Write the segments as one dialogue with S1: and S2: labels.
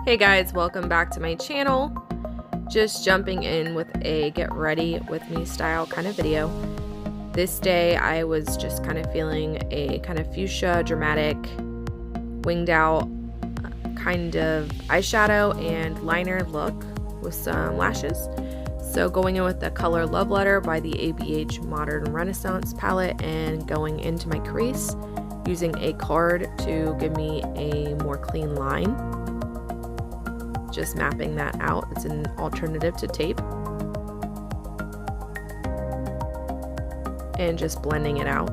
S1: Hey guys, welcome back to my channel. Just jumping in with a get ready with me style kind of video. This day I was just kind of feeling a kind of fuchsia, dramatic, winged out kind of eyeshadow and liner look with some lashes. So going in with the color Love Letter by the ABH Modern Renaissance palette and going into my crease using a card to give me a more clean line. Just mapping that out. It's an alternative to tape. And just blending it out.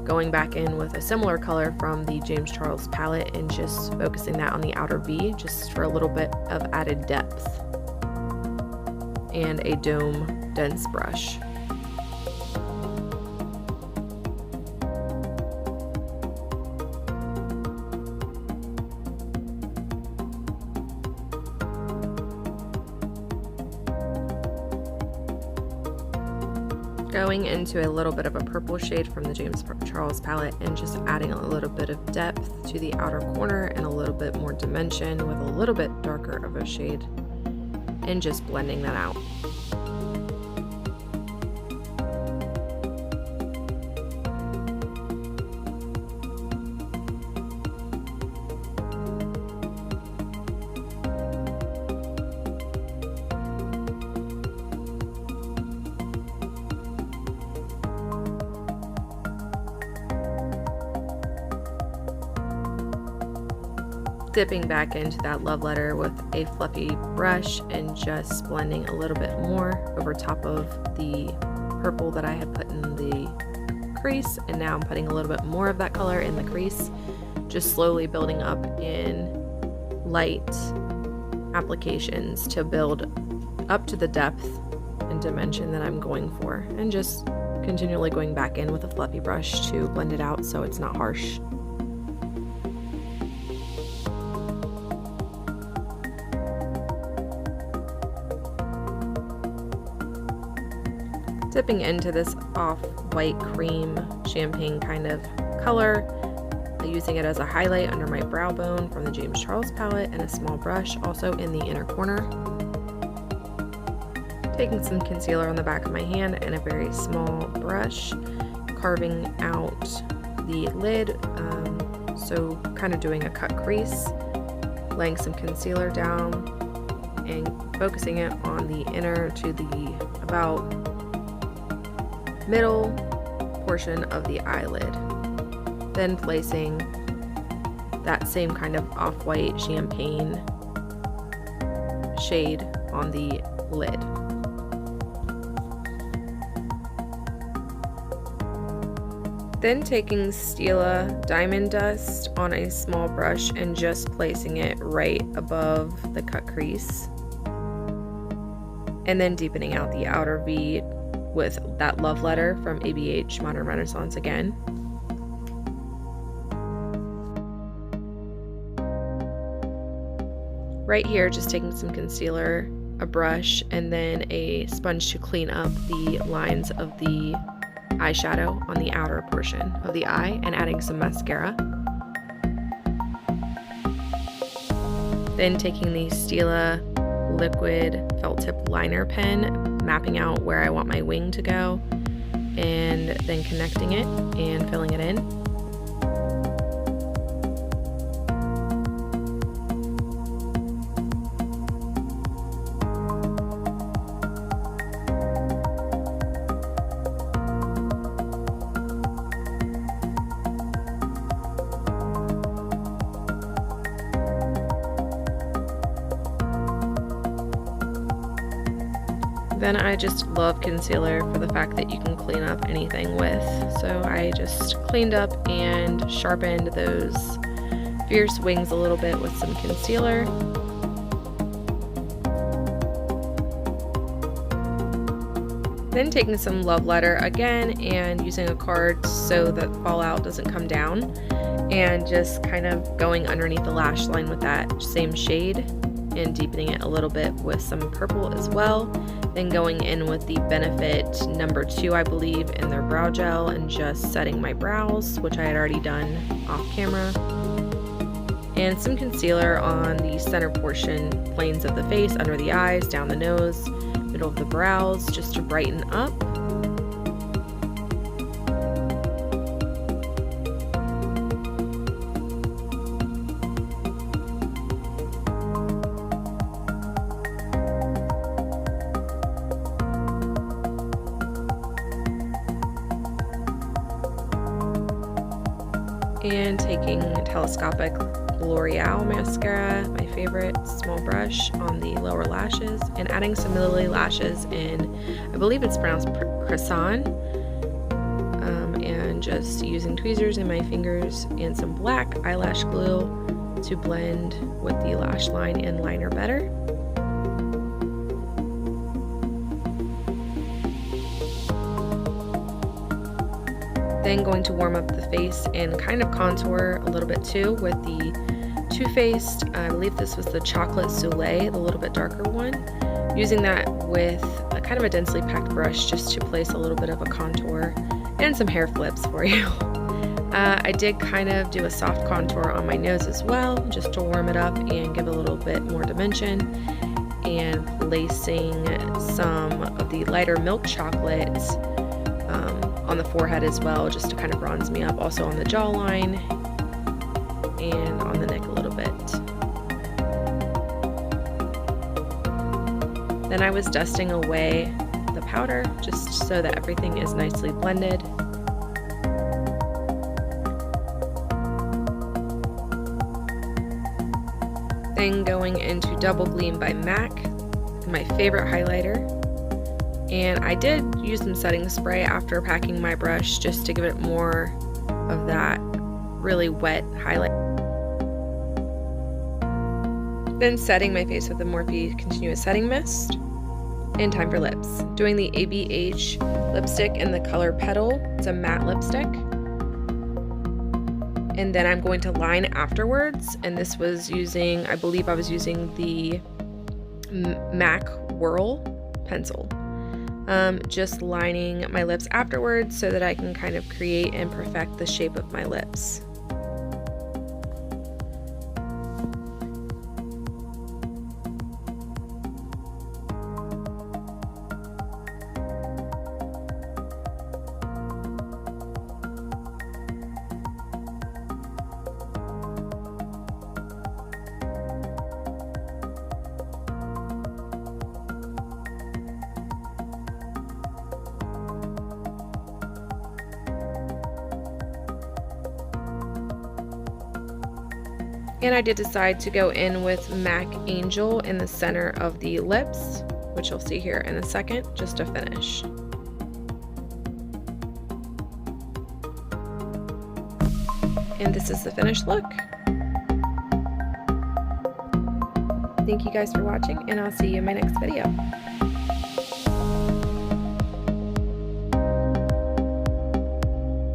S1: Going back in with a similar color from the James Charles palette and just focusing that on the outer V just for a little bit of added depth. And a dome dense brush. Going into a little bit of a purple shade from the James Charles palette and just adding a little bit of depth to the outer corner and a little bit more dimension with a little bit darker of a shade and just blending that out. Dipping back into that Love Letter with a fluffy brush and just blending a little bit more over top of the purple that I had put in the crease, and now I'm putting a little bit more of that color in the crease, just slowly building up in light applications to build up to the depth and dimension that I'm going for, and just continually going back in with a fluffy brush to blend it out so it's not harsh. Dipping into this off-white cream champagne kind of color, using it as a highlight under my brow bone from the James Charles palette and a small brush also in the inner corner. Taking some concealer on the back of my hand and a very small brush, carving out the lid, so kind of doing a cut crease, laying some concealer down and focusing it on the inner to the about middle portion of the eyelid, then placing that same kind of off-white champagne shade on the lid. Then taking Stila Diamond Dust on a small brush and just placing it right above the cut crease, and then deepening out the outer V with that Love Letter from ABH Modern Renaissance again. Right here, just taking some concealer, a brush, and then a sponge to clean up the lines of the eyeshadow on the outer portion of the eye and adding some mascara. Then taking the Stila liquid felt tip liner pen, mapping out where I want my wing to go, and then connecting it and filling it in. Then I just love concealer for the fact that you can clean up anything with. So I just cleaned up and sharpened those fierce wings a little bit with some concealer. Then taking some Love Letter again and using a card so that fallout doesn't come down, and just kind of going underneath the lash line with that same shade and deepening it a little bit with some purple as well. Then going in with the Benefit number 2, I believe, in their brow gel and just setting my brows, which I had already done off camera. and some concealer on the center portion, planes of the face, under the eyes, down the nose, middle of the brows, just to brighten up. And taking telescopic L'Oreal mascara, my favorite, small brush on the lower lashes, and adding some Lilly lashes in, I believe it's pronounced Crysan, and just using tweezers in my fingers and some black eyelash glue to blend with the lash line and liner better. Then going to warm up the face and kind of contour a little bit too with the Too Faced, I believe this was the Chocolate Soleil, the little bit darker one. Using that with a kind of a densely packed brush just to place a little bit of a contour and some hair flips for you. I did kind of do a soft contour on my nose as well, just to warm it up and give a little bit more dimension, and placing some of the lighter milk chocolate on the forehead as well, just to kind of bronze me up, also on the jawline and on the neck a little bit. Then I was dusting away the powder just so that everything is nicely blended. Then going into Double Gleam by MAC, my favorite highlighter. And I did use some setting spray after packing my brush just to give it more of that really wet highlight. Then setting my face with the Morphe Continuous Setting Mist. And time for lips. Doing the ABH lipstick in the color Petal. It's a matte lipstick. And then I'm going to line afterwards. And this was using, I believe I was using the MAC Whirl pencil. Just lining my lips afterwards so that I can kind of create and perfect the shape of my lips. And I did decide to go in with MAC Angel in the center of the lips, which you'll see here in a second, just to finish. And this is the finished look. Thank you guys for watching, and I'll see you in my next video.